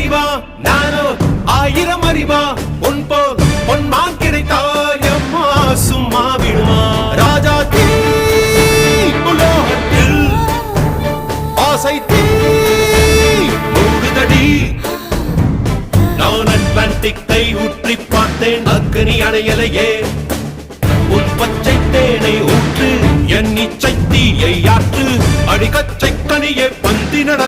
அறிவா நானோ 1000 அறிவா உன் போல் பொன்மான் கிடைத்தாயம்மா சும்மா விடுமா ராஜா தீ உலோகத்தில் ஆசை தீ மூடுதடி நான் அட்லாண்டிக்கை ஊற்றி பார்த்தேன் அக்னி அணையலையே உன் பச்சை தேனை ஊற்று என் இச்சை தீயை ஆற்று அடிக்கச்சை கனியே பந்தி நட